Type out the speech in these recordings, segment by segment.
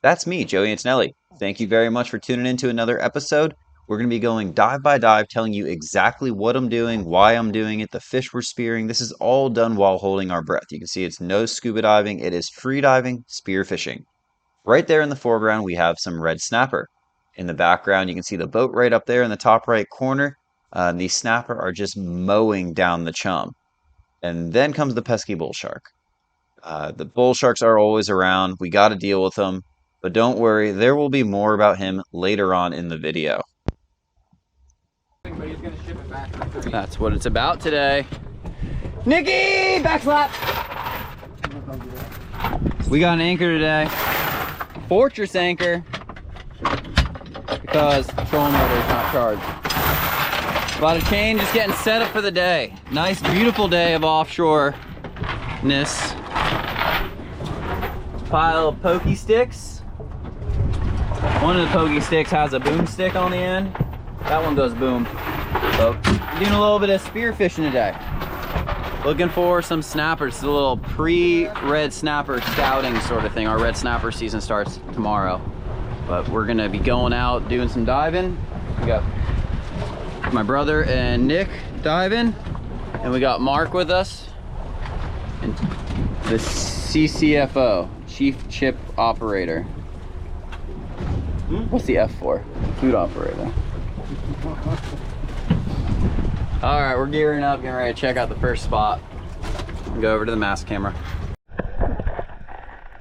That's me, Joey Antonelli. Thank you very much for tuning in to another episode. We're going to be going dive by dive, telling you exactly what I'm doing, why I'm doing it, the fish we're spearing. This is all done while holding our breath. You can see it's no scuba diving, it is free diving, spear fishing. Right there in the foreground, we have some red snapper. In the background, you can see the boat right up there in the top right corner. These snapper are just mowing down the chum. And then comes the pesky bull shark. The bull sharks are always around. We got to deal with them. But don't worry, there will be more about him later on in the video. That's what it's about today. Nikki! Backslap! We got an anchor today. Fortress anchor. Because the trolling motor is not charged. About to change, just getting set up for the day. Nice, beautiful day of offshoreness. Pile of pokey sticks. One of the pokey sticks has a boom stick on the end. That one goes boom. So, doing a little bit of spear fishing today. Looking for some snappers. It's a little pre-red snapper scouting sort of thing. Our red snapper season starts tomorrow. But we're gonna be going out doing some diving. We got my brother and Nick diving. And we got Mark with us. And the CCFO, Chief Chip Operator. What's the F for? Food operator. All right, we're gearing up, getting ready to check out the first spot. Go over to the mass camera.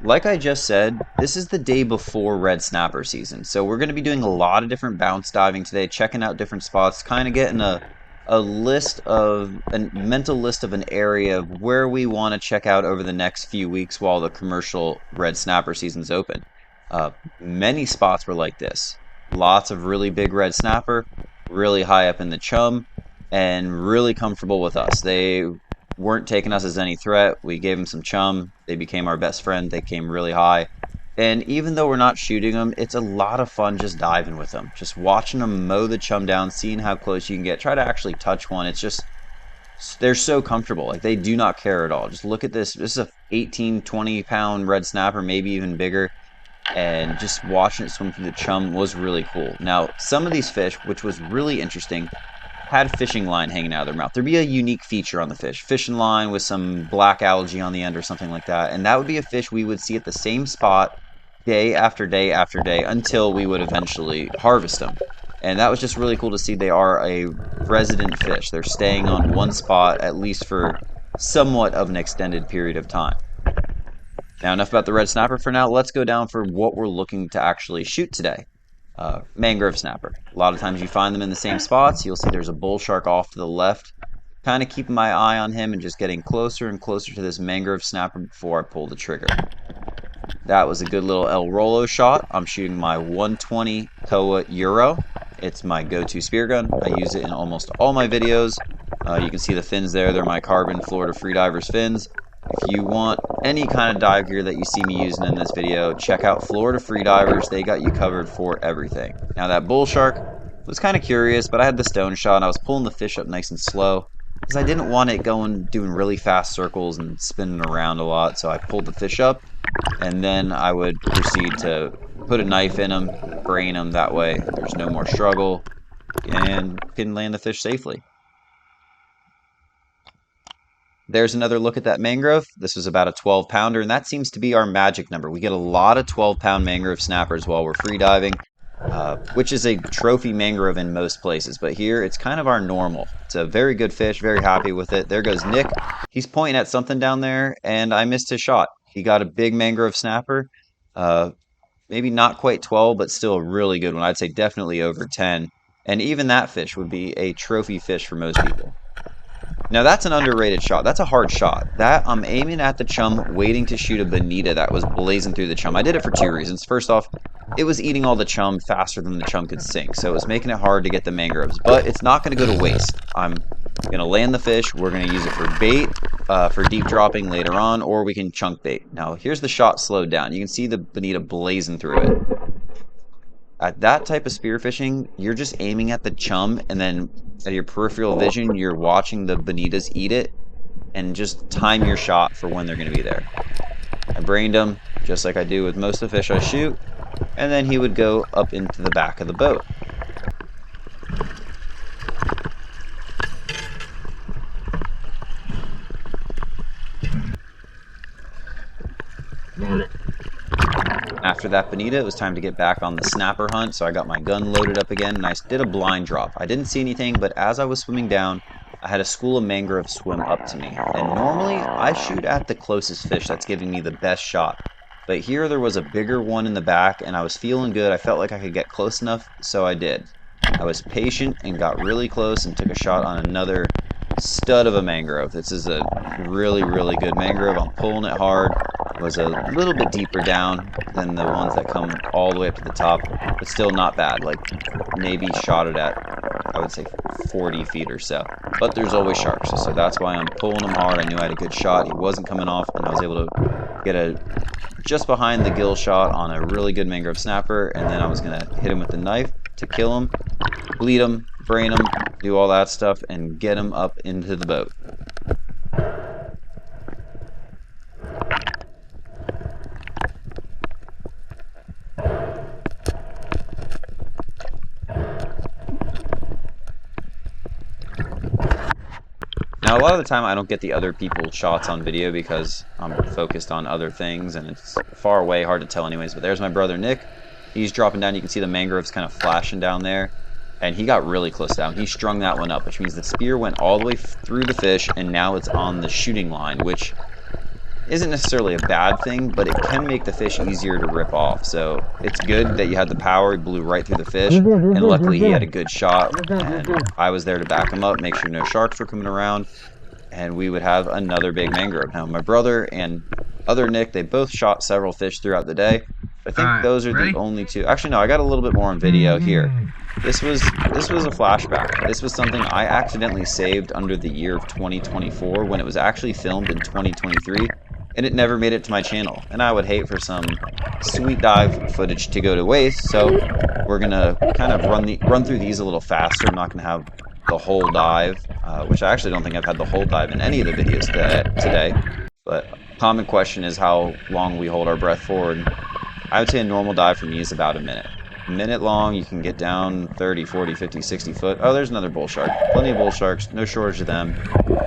Like I just said, this is the day before red snapper season. So we're going to be doing a lot of different bounce diving today, checking out different spots, kind of getting a mental list of an area of where we want to check out over the next few weeks while the commercial red snapper season's open. Many spots were like this. Lots of really big red snapper, really high up in the chum, and really comfortable with us. They weren't taking us as any threat. We gave them some chum. They became our best friend. They came really high. And even though we're not shooting them, it's a lot of fun just diving with them. Just watching them mow the chum down, seeing how close you can get. Try to actually touch one. It's just, they're so comfortable. Like, they do not care at all. Just look at this. This is a 18, 20 pound red snapper, maybe even bigger. And just watching it swim through the chum was really cool. Now, some of these fish, which was really interesting, had fishing line hanging out of their mouth. There'd be a unique feature on the fish. Fishing line with some black algae on the end or something like that. And that would be a fish we would see at the same spot day after day after day until we would eventually harvest them. And that was just really cool to see. They are a resident fish. They're staying on one spot at least for somewhat of an extended period of time. Now, enough about the red snapper for now. Let's go down for what we're looking to actually shoot today. Mangrove snapper. A lot of times you find them in the same spots. You'll see there's a bull shark off to the left. Kind of keeping my eye on him and just getting closer and closer to this mangrove snapper before I pull the trigger. That was a good little El Rolo shot. I'm shooting my 120 Koah Euro. It's my go-to spear gun. I use it in almost all my videos. You can see the fins there. They're my carbon Florida Freedivers fins. If you want any kind of dive gear that you see me using in this video, check out Florida Freedivers. They got you covered for everything. Now, that bull shark was kind of curious, but I had the stone shot and I was pulling the fish up nice and slow because I didn't want it doing really fast circles and spinning around a lot. So I pulled the fish up and then I would proceed to put a knife in him, brain him. That way there's no more struggle and can land the fish safely. There's another look at that mangrove. This was about a 12 pounder, and that seems to be our magic number. We get a lot of 12-pound mangrove snappers while we're free diving, which is a trophy mangrove in most places. But here, it's kind of our normal. It's a very good fish, very happy with it. There goes Nick. He's pointing at something down there, and I missed his shot. He got a big mangrove snapper. Maybe not quite 12, but still a really good one. I'd say definitely over 10. And even that fish would be a trophy fish for most people. Now, that's an underrated shot. That's a hard shot. That I'm aiming at the chum, waiting to shoot a bonito that was blazing through the chum. I did it for two reasons. First off, it was eating all the chum faster than the chum could sink, so it was making it hard to get the mangroves. But it's not going to go to waste. I'm going to land the fish. We're going to use it for bait, for deep dropping later on, or we can chunk bait. Now, here's the shot slowed down. You can see the bonito blazing through it. At that type of spearfishing, you're just aiming at the chum, and then at your peripheral vision, you're watching the bonitas eat it, and just time your shot for when they're going to be there. I brained them, just like I do with most of the fish I shoot. and then he would go up into the back of the boat. After that bonito, it was time to get back on the snapper hunt, so I got my gun loaded up again, and I did a blind drop. I didn't see anything, but as I was swimming down, I had a school of mangrove swim up to me. And normally, I shoot at the closest fish that's giving me the best shot. But here there was a bigger one in the back, and I was feeling good. I felt like I could get close enough, so I did. I was patient and got really close and took a shot on another stud of a mangrove. This is a really, really good mangrove. I'm pulling it hard. It was a little bit deeper down than the ones that come all the way up to the top, but still not bad. Like, maybe shot it at, I would say, 40 feet or so. But there's always sharks, so that's why I'm pulling him hard. I knew I had a good shot. He wasn't coming off, and I was able to get a just behind the gill shot on a really good mangrove snapper, and then I was going to hit him with the knife to kill him, bleed him, brain him, do all that stuff, and get him up into the boat. Now, a lot of the time I don't get the other people's shots on video because I'm focused on other things and it's far away, hard to tell anyways. But there's my brother Nick. He's dropping down. You can see the mangroves kind of flashing down there. And he got really close down. He strung that one up, which means the spear went all the way through the fish and now it's on the shooting line, which isn't necessarily a bad thing, but it can make the fish easier to rip off. So it's good that you had the power. He blew right through the fish, and luckily he had a good shot, and I was there to back him up, make sure no sharks were coming around, and we would have another big mangrove. Now, my brother and other Nick, they both shot several fish throughout the day. I think those are the only two. Actually, no, I got a little bit more on video here. This was a flashback. This was something I accidentally saved under the year of 2024 when it was actually filmed in 2023. And it never made it to my channel. And I would hate for some sweet dive footage to go to waste, so we're gonna kind of run through these a little faster. I'm not gonna have the whole dive, which I actually don't think I've had the whole dive in any of the videos today. But common question is how long we hold our breath for, and I would say a normal dive for me is about a minute. A minute long, you can get down 30, 40, 50, 60 foot. Oh, there's another bull shark. Plenty of bull sharks, no shortage of them.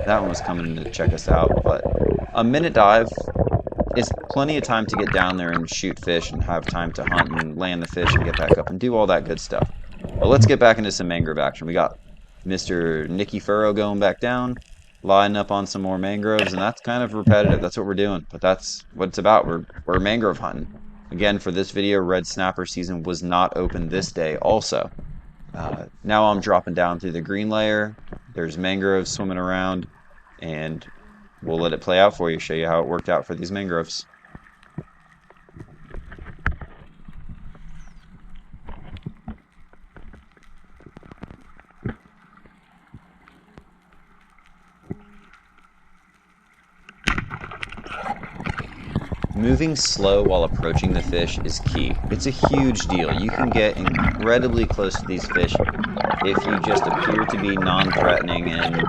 That one was coming to check us out, but a minute dive is plenty of time to get down there and shoot fish and have time to hunt and land the fish and get back up and do all that good stuff. But let's get back into some mangrove action. We got Mr. Nicky Furrow going back down, lining up on some more mangroves, and that's kind of repetitive. That's what we're doing, but that's what it's about. We're mangrove hunting. Again, for this video, red snapper season was not open this day also. Now I'm dropping down through the green layer. There's mangroves swimming around, and we'll let it play out for you, show you how it worked out for these mangroves. Moving slow while approaching the fish is key. It's a huge deal. You can get incredibly close to these fish if you just appear to be non-threatening, and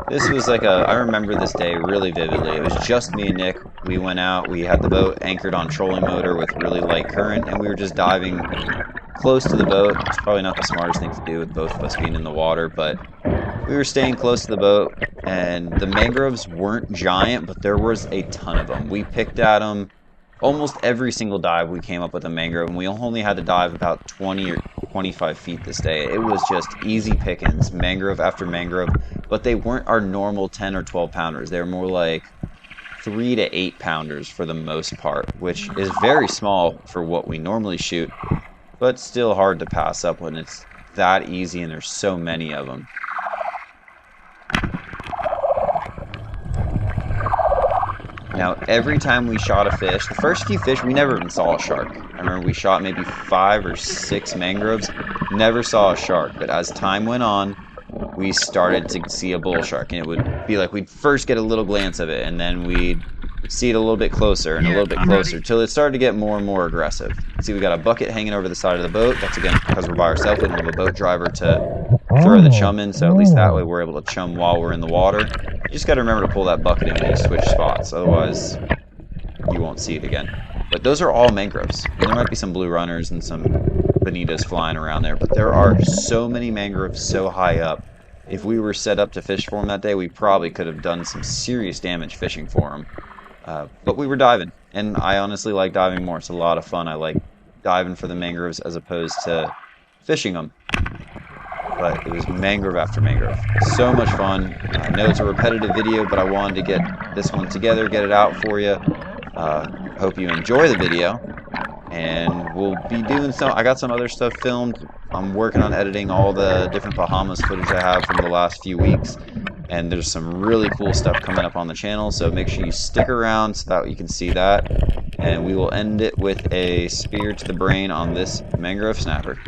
this was like I remember this day really vividly. It was just me and Nick. We went out, we had the boat anchored on trolling motor with really light current, and we were just diving close to the boat. It's probably not the smartest thing to do with both of us being in the water, but we were staying close to the boat, and the mangroves weren't giant, but there was a ton of them. We picked at them. Almost every single dive we came up with a mangrove, and we only had to dive about 20 or 25 feet this day. It was just easy pickings, mangrove after mangrove, but they weren't our normal 10 or 12 pounders. They were more like 3 to 8 pounders for the most part, which is very small for what we normally shoot, but still hard to pass up when it's that easy and there's so many of them. Now, every time we shot a fish, the first few fish, we never even saw a shark. I remember we shot maybe 5 or 6 mangroves, never saw a shark. But as time went on, we started to see a bull shark. And it would be like we'd first get a little glance of it, and then we'd see it a little bit closer and a little bit closer, till it started to get more and more aggressive. See, we got a bucket hanging over the side of the boat. That's, again, because we're by ourselves. We don't have a boat driver to throw the chum in, so at least that way we're able to chum while we're in the water. You just got to remember to pull that bucket in when you switch spots, otherwise you won't see it again. But those are all mangroves. And there might be some blue runners and some bonitos flying around there, but there are so many mangroves so high up. If we were set up to fish for them that day, we probably could have done some serious damage fishing for them. But we were diving, and I honestly like diving more. It's a lot of fun. I like diving for the mangroves as opposed to fishing them. But it was mangrove after mangrove. So much fun. I know it's a repetitive video, but I wanted to get this one together, get it out for you. Hope you enjoy the video. And we'll be doing some, I got some other stuff filmed. I'm working on editing all the different Bahamas footage I have from the last few weeks. And there's some really cool stuff coming up on the channel, so make sure you stick around so that you can see that. And we will end it with a spear to the brain on this mangrove snapper.